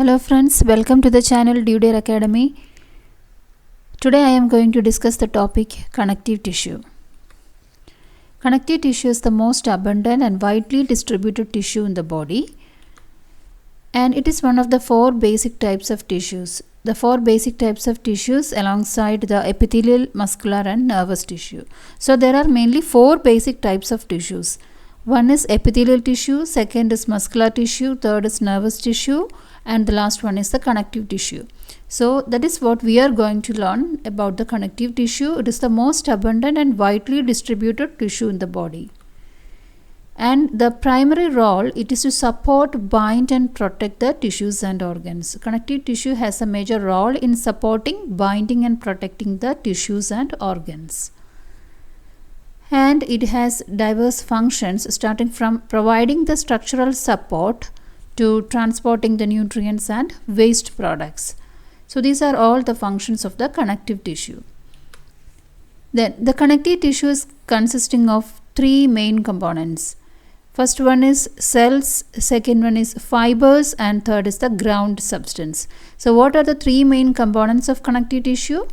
Hello friends, welcome to the channel Dewdear Academy. Today I am going to discuss the topic connective tissue. Connective tissue is the most abundant and widely distributed tissue in the body, and it is one of the four basic types of tissues. The four basic types of tissues alongside the epithelial, muscular and nervous tissue. So there are mainly four basic types of tissues. One is epithelial tissue, second is muscular tissue, third is nervous tissue, and the last one is the connective tissue. So that is what we are going to learn about the connective tissue. It is the most abundant and widely distributed tissue in the body. And the primary role it is to support, bind and protect the tissues and organs. Connective tissue has a major role in supporting, binding and protecting the tissues and organs. And it has diverse functions, starting from providing the structural support to transporting the nutrients and waste products. So these are all the functions of the connective tissue. Then the connective tissue is consisting of three main components. First one is cells, second one is fibers, and third is the ground substance. So what are the three main components of connective tissue?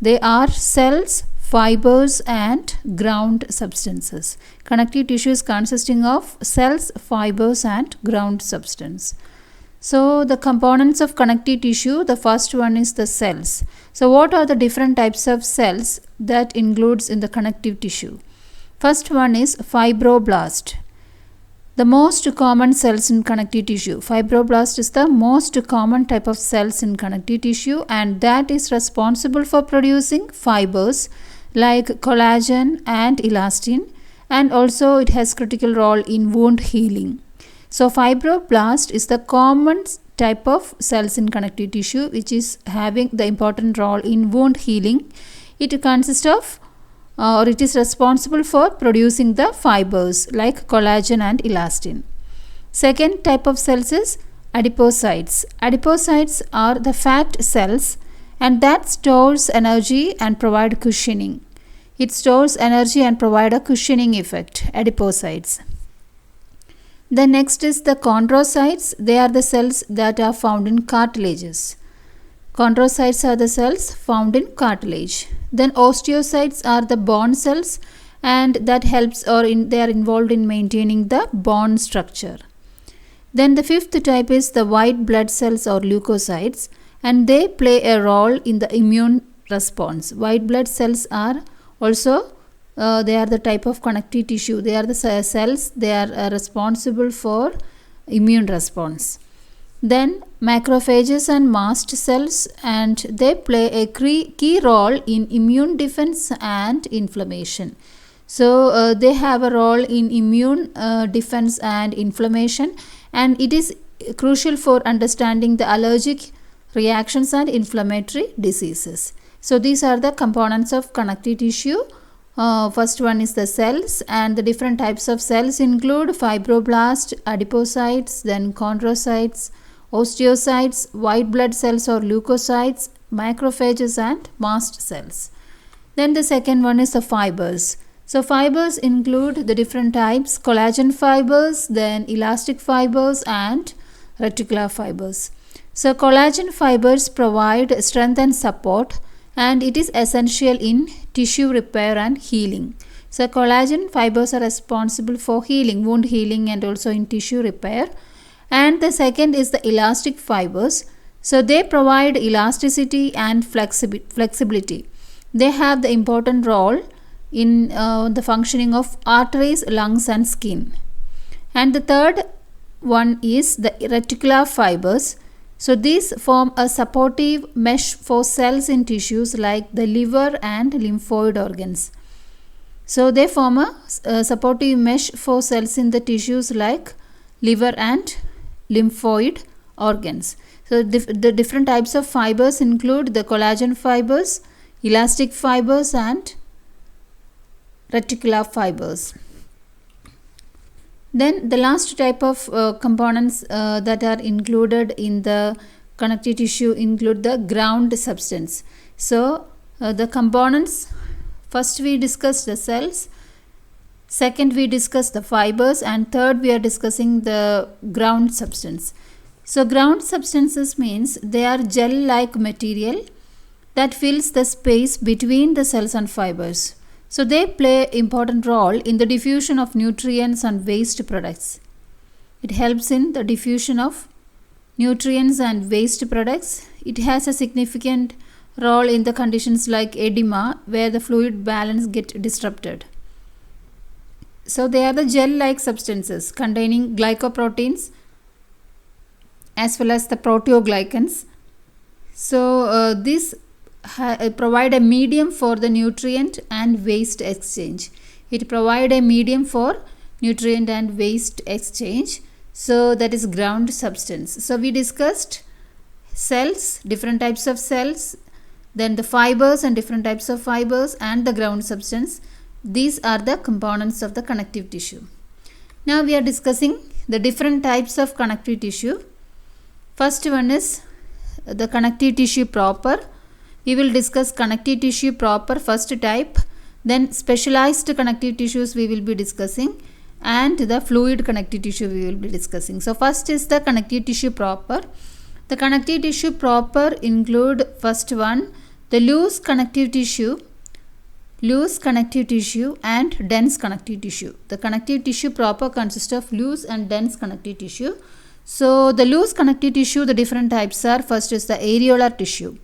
They are cells, fibers and ground substances. Connective tissue is consisting of cells, fibers and ground substance. So the components of connective tissue, the first one is the cells. So what are the different types of cells that includes in the connective tissue? First one is fibroblast. The most common cells in connective tissue. Fibroblast is the most common type of cells in connective tissue, and that is responsible for producing fibers like collagen and elastin, and also it has critical role in wound healing. So fibroblast is the common type of cells in connective tissue which is having the important role in wound healing. It consists of or it is responsible for producing the fibers like collagen and elastin. Second type of cells is adipocytes. Adipocytes are the fat cells and that stores energy and provide cushioning. It stores energy and provide a cushioning effect, adipocytes. The next is the chondrocytes. They are the cells that are found in cartilages. Chondrocytes are the cells found in cartilage. Then osteocytes are the bone cells, and that helps they are involved in maintaining the bone structure. Then the fifth type is the white blood cells or leukocytes, and they play a role in the immune response. White blood cells are also they are the type of connective tissue. They are the cells, they are responsible for immune response. Then macrophages and mast cells, and they play a key role in immune defense and inflammation. So they have a role in immune defense and inflammation, and it is crucial for understanding the allergic reactions and inflammatory diseases. So these are the components of connective tissue. First one is the cells, and the different types of cells include fibroblast, adipocytes, then chondrocytes, osteocytes, white blood cells or leukocytes, macrophages and mast cells. Then the second one is the fibers. So fibers include the different types: collagen fibers, then elastic fibers and reticular fibers. So collagen fibers provide strength and support, and it is essential in tissue repair and healing. So collagen fibers are responsible for healing, wound healing, and also in tissue repair. And the second is the elastic fibers. So they provide elasticity and flexibility. They have the important role in the functioning of arteries, lungs and skin. And the third one is the reticular fibers. So these form a supportive mesh for cells in tissues like the liver and lymphoid organs. So they form a supportive mesh for cells in the tissues like liver and lymphoid organs. So the different types of fibers include the collagen fibers, elastic fibers and reticular fibers. Then the last type of components that are included in the connective tissue include the ground substance. So the components, first we discussed the cells, second we discussed the fibers, and third we are discussing the ground substance. So ground substances means they are gel-like material that fills the space between the cells and fibers. So they play an important role in the diffusion of nutrients and waste products. It helps in the diffusion of nutrients and waste products. It has a significant role in the conditions like edema, where the fluid balance gets disrupted. So they are the gel-like substances containing glycoproteins as well as the proteoglycans. So these provide a medium for the nutrient and waste exchange. It provides a medium for nutrient and waste exchange. So that is ground substance. So we discussed cells, different types of cells, then the fibers and different types of fibers, and the ground substance. These are the components of the connective tissue. Now we are discussing the different types of connective tissue. First one is the connective tissue proper. We will discuss connective tissue proper first type, then specialized connective tissues we will be discussing, and the fluid connective tissue we will be discussing. So first is the connective tissue proper. The connective tissue proper include first one, the loose connective tissue and dense connective tissue. The connective tissue proper consists of loose and dense connective tissue. So the loose connective tissue, the different types are, first is the areolar tissue.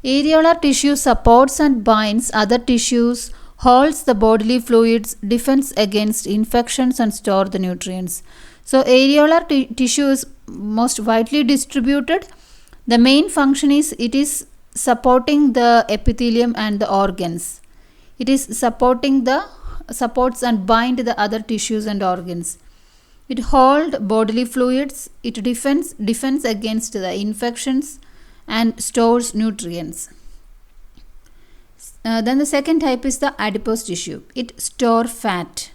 Areolar tissue supports and binds other tissues, holds the bodily fluids, defends against infections, and store the nutrients. So areolar tissue is most widely distributed. The main function is it is supporting the epithelium and the organs. It is supports and bind the other tissues and organs. It holds bodily fluids. It defends against the infections and stores nutrients. Then the second type is the adipose tissue. It stores fat.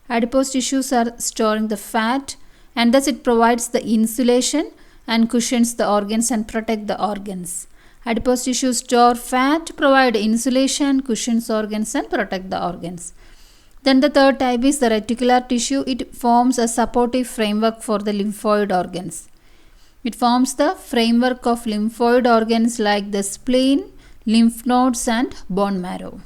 Adipose tissues are storing the fat, and thus it provides the insulation and cushions the organs and protect the organs. Adipose tissue store fat, provide insulation, cushions organs, and protect the organs. Then the third type is the reticular tissue. It forms a supportive framework for the lymphoid organs. It forms the framework of lymphoid organs like the spleen, lymph nodes, and bone marrow.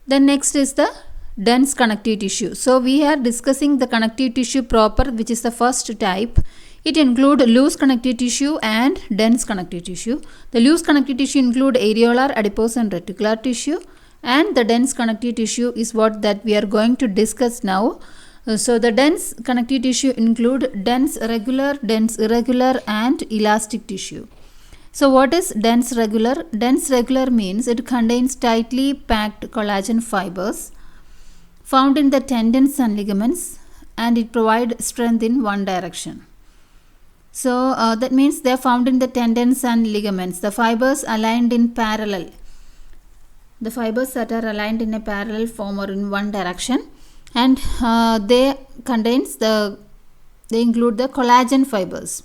Then next is the dense connective tissue. So we are discussing the connective tissue proper, which is the first type. It includes loose connective tissue and dense connective tissue. The loose connective tissue include areolar, adipose, and reticular tissue, and the dense connective tissue is what that we are going to discuss now. So the dense connective tissue include dense regular, dense irregular, and elastic tissue. So what is dense regular? Dense regular means it contains tightly packed collagen fibers found in the tendons and ligaments, and it provides strength in one direction. So that means they are found in the tendons and ligaments. The fibers aligned in parallel. The fibers that are aligned in a parallel form or in one direction, and they include the collagen fibers.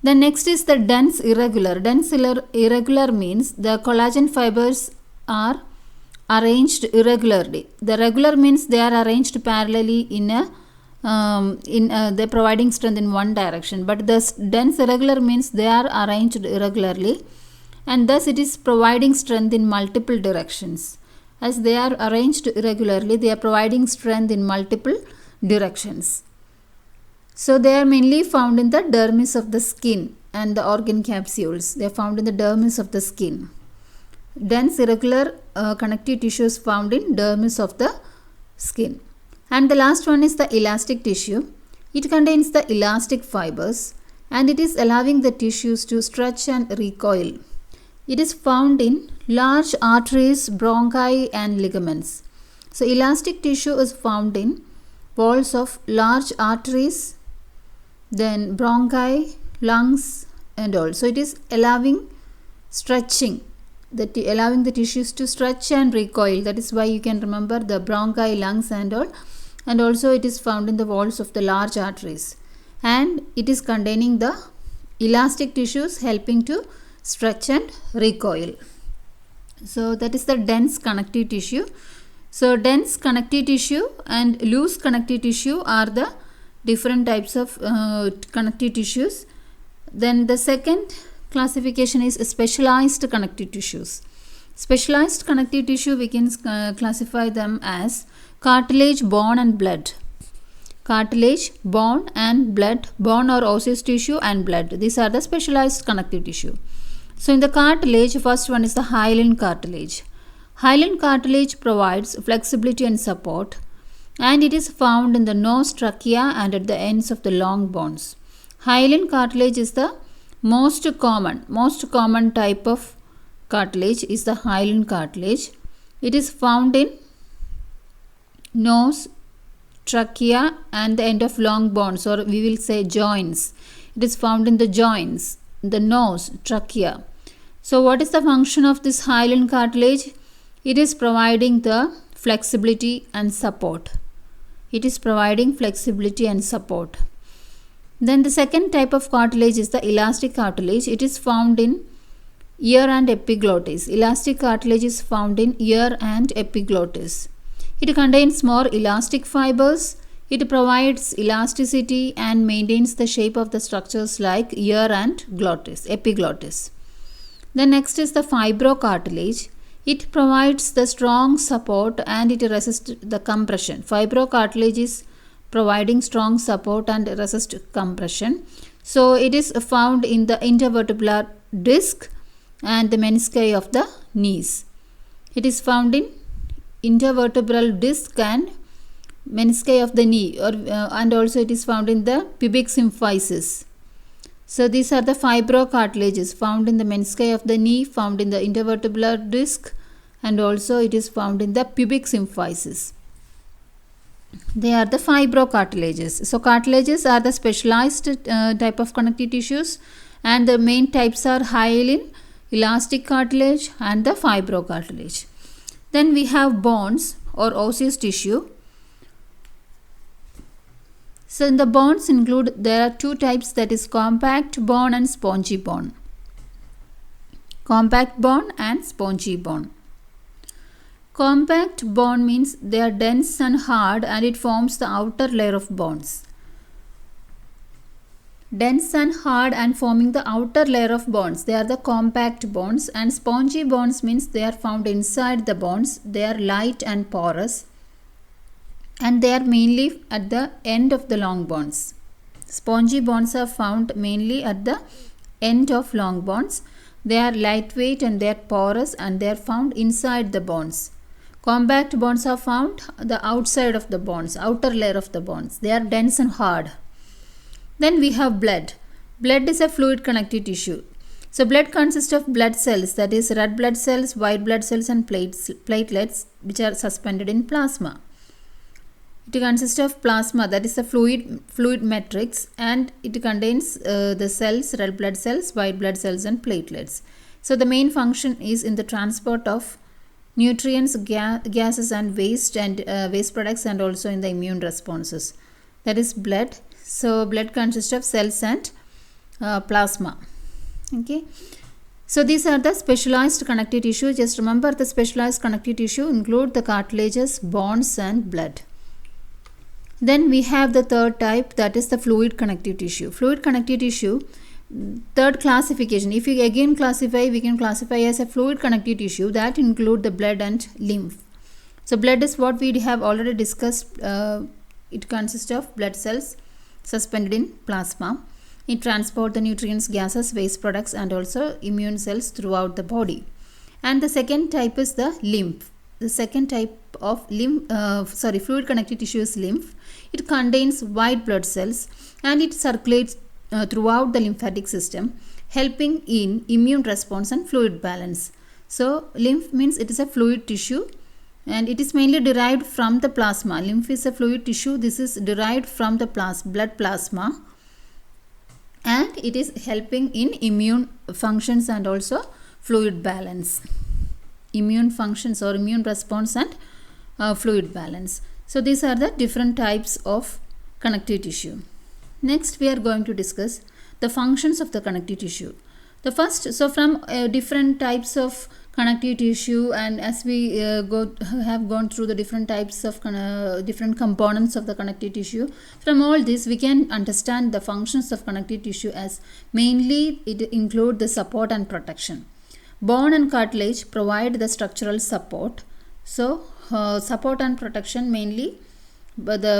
The next is the dense irregular. Dense irregular means the collagen fibers are arranged irregularly. The regular means they are arranged parallelly they're providing strength in one direction, but the dense irregular means they are arranged irregularly, and thus it is providing strength in multiple directions. As they are arranged irregularly, they are providing strength in multiple directions. So they are mainly found in the dermis of the skin and the organ capsules. They are found in the dermis of the skin. Dense irregular connective tissue is found in dermis of the skin. And the last one is the elastic tissue. It contains the elastic fibers, and it is allowing the tissues to stretch and recoil. It is found in large arteries, bronchi, and ligaments. So elastic tissue is found in walls of large arteries, then bronchi, lungs, and all. So it is allowing stretching, allowing the tissues to stretch and recoil. That is why you can remember the bronchi, lungs, and all. And also it is found in the walls of the large arteries, and it is containing the elastic tissues helping to stretch and recoil. So that is the dense connective tissue. So dense connective tissue and loose connective tissue are the different types of connective tissues. Then the second classification is specialized connective tissues. Specialized connective tissue, we can classify them as cartilage, bone and blood. Cartilage, bone and blood, bone or osseous tissue and blood. These are the specialized connective tissue. So in the cartilage, first one is the hyaline cartilage. Hyaline cartilage provides flexibility and support, and it is found in the nose, trachea and at the ends of the long bones. Hyaline cartilage is the most common type of cartilage is the hyaline cartilage. It is found in nose, trachea and the end of long bones, or we will say joints. It is found in the joints, the nose, trachea. So what is the function of this hyaline cartilage? It is providing the flexibility and support. It is providing flexibility and support. Then the second type of cartilage is the elastic cartilage. It is found in ear and epiglottis. Elastic cartilage is found in ear and epiglottis. It contains more elastic fibers. It provides elasticity and maintains the shape of the structures like ear and glottis, epiglottis. The next is the fibrocartilage. It provides the strong support and it resists the compression. Fibrocartilage is providing strong support and resist compression. So it is found in the intervertebral disc and the menisci of the knees. It is found in intervertebral disc and menisci of the knee, and also it is found in the pubic symphysis. So these are the fibrocartilages found in the menisci of the knee, found in the intervertebral disc, and also it is found in the pubic symphysis. They are the fibrocartilages. So cartilages are the specialized type of connective tissues, and the main types are hyaline, elastic cartilage and the fibrocartilage. Then we have bones or osseous tissue. So in the bones there are two types, that is compact bone and spongy bone. Compact bone and spongy bone. Compact bone means they are dense and hard and it forms the outer layer of bones. Dense and hard and forming the outer layer of bones. They are the compact bones. And spongy bones means they are found inside the bones. They are light and porous. And they are mainly at the end of the long bones. Spongy bones are found mainly at the end of long bones. They are lightweight and they are porous and they are found inside the bones. Compact bones are found the outside of the bones, outer layer of the bones. They are dense and hard. Then we have blood. Blood is a fluid connective tissue. So blood consists of blood cells, that is red blood cells, white blood cells and platelets which are suspended in plasma. It consists of plasma, that is the fluid matrix, and it contains the cells, red blood cells, white blood cells and platelets. So the main function is in the transport of nutrients, gases and waste products, and also in the immune responses. That is blood. So blood consists of cells and plasma. Okay. So these are the specialized connective tissue. Just remember, the specialized connective tissue include the cartilages, bones and blood. Then we have the third type, that is the fluid connective tissue. Fluid connective tissue, third classification. If you again classify, we can classify as a fluid connective tissue that include the blood and lymph. So blood is what we have already discussed. It consists of blood cells suspended in plasma. It transports the nutrients, gases, waste products and also immune cells throughout the body. And the second type is the lymph. The second type of fluid connective tissue is lymph. It contains white blood cells and it circulates throughout the lymphatic system, helping in immune response and fluid balance. So lymph means it is a fluid tissue and it is mainly derived from the plasma. Lymph is a fluid tissue. This is derived from the blood plasma, and it is helping in immune functions and also fluid balance. Immune functions or immune response and fluid balance. So these are the different types of connective tissue. Next we are going to discuss the functions of the connective tissue. The first, so from different types of connective tissue, and as we have gone through the different types of different components of the connective tissue, from all this we can understand the functions of connective tissue as mainly it include the support and protection. Bone and cartilage provide the structural support. So support and protection mainly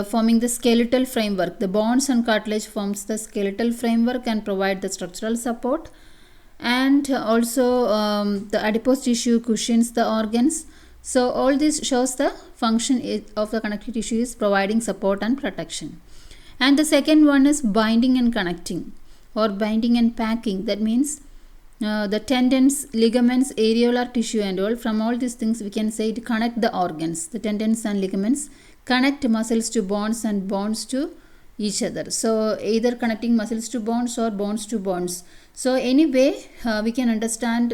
forming the skeletal framework. The bones and cartilage forms the skeletal framework and provide the structural support, and also the adipose tissue cushions the organs. So all this shows the function of the connective tissue is providing support and protection. And the second one is binding and connecting, or binding and packing. That means the tendons, ligaments, areolar tissue and all, from all these things we can say it connect the organs. The tendons and ligaments connect muscles to bones and bones to each other. So either connecting muscles to bones or bones to bones. So anyway, we can understand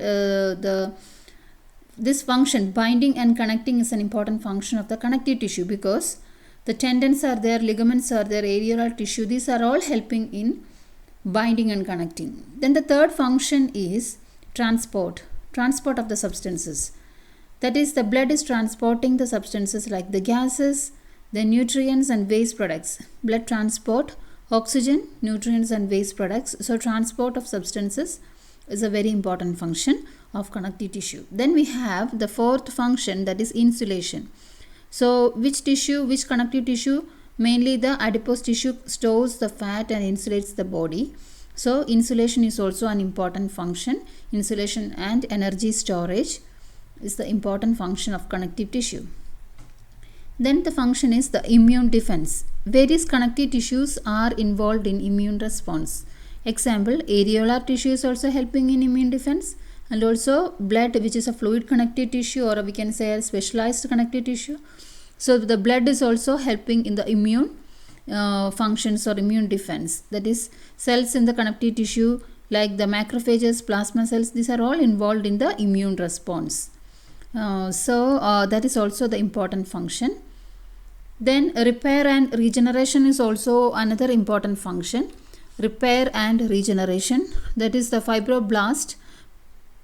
this function, binding and connecting, is an important function of the connective tissue, because the tendons are there, ligaments are there, areolar tissue, these are all helping in binding and connecting. Then the third function is transport of the substances. That is, the blood is transporting the substances like the gases, the nutrients and waste products. Blood transport oxygen, nutrients and waste products. So transport of substances is a very important function of connective tissue. Then we have the fourth function, that is insulation. So which connective tissue? Mainly the adipose tissue stores the fat and insulates the body. So insulation is also an important function. Insulation and energy storage is the important function of connective tissue. Then the function is the immune defense. Various connective tissues are involved in immune response. Example, areolar tissue is also helping in immune defense, and also blood, which is a fluid connective tissue, or we can say a specialized connective tissue. So the blood is also helping in the immune functions or immune defense. That is, cells in the connective tissue like the macrophages, plasma cells, these are all involved in the immune response. That is also the important function. Then repair and regeneration is also another important function. Repair and regeneration, that is, the fibroblast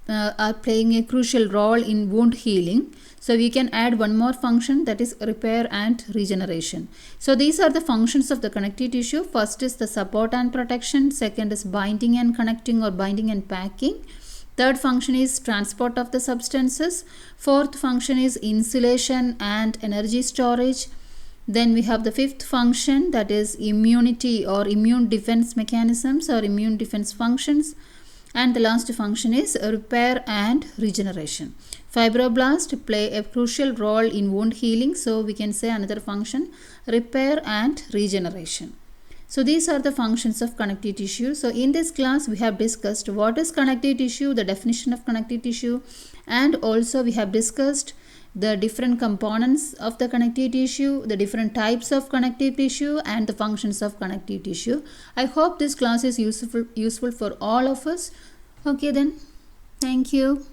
are playing a crucial role in wound healing. So we can add one more function, that is repair and regeneration. So these are the functions of the connective tissue. First is the support and protection. Second is binding and connecting or binding and packing. Third function is transport of the substances. Fourth function is insulation and energy storage. Then we have the fifth function, that is immunity or immune defense mechanisms or immune defense functions. And the last function is repair and regeneration. Fibroblasts play a crucial role in wound healing. So we can say another function, repair and regeneration. So these are the functions of connective tissue. So in this class we have discussed what is connective tissue, the definition of connective tissue, and also we have discussed the different components of the connective tissue, the different types of connective tissue, and the functions of connective tissue. I hope this class is useful for all of us. Okay then, thank you.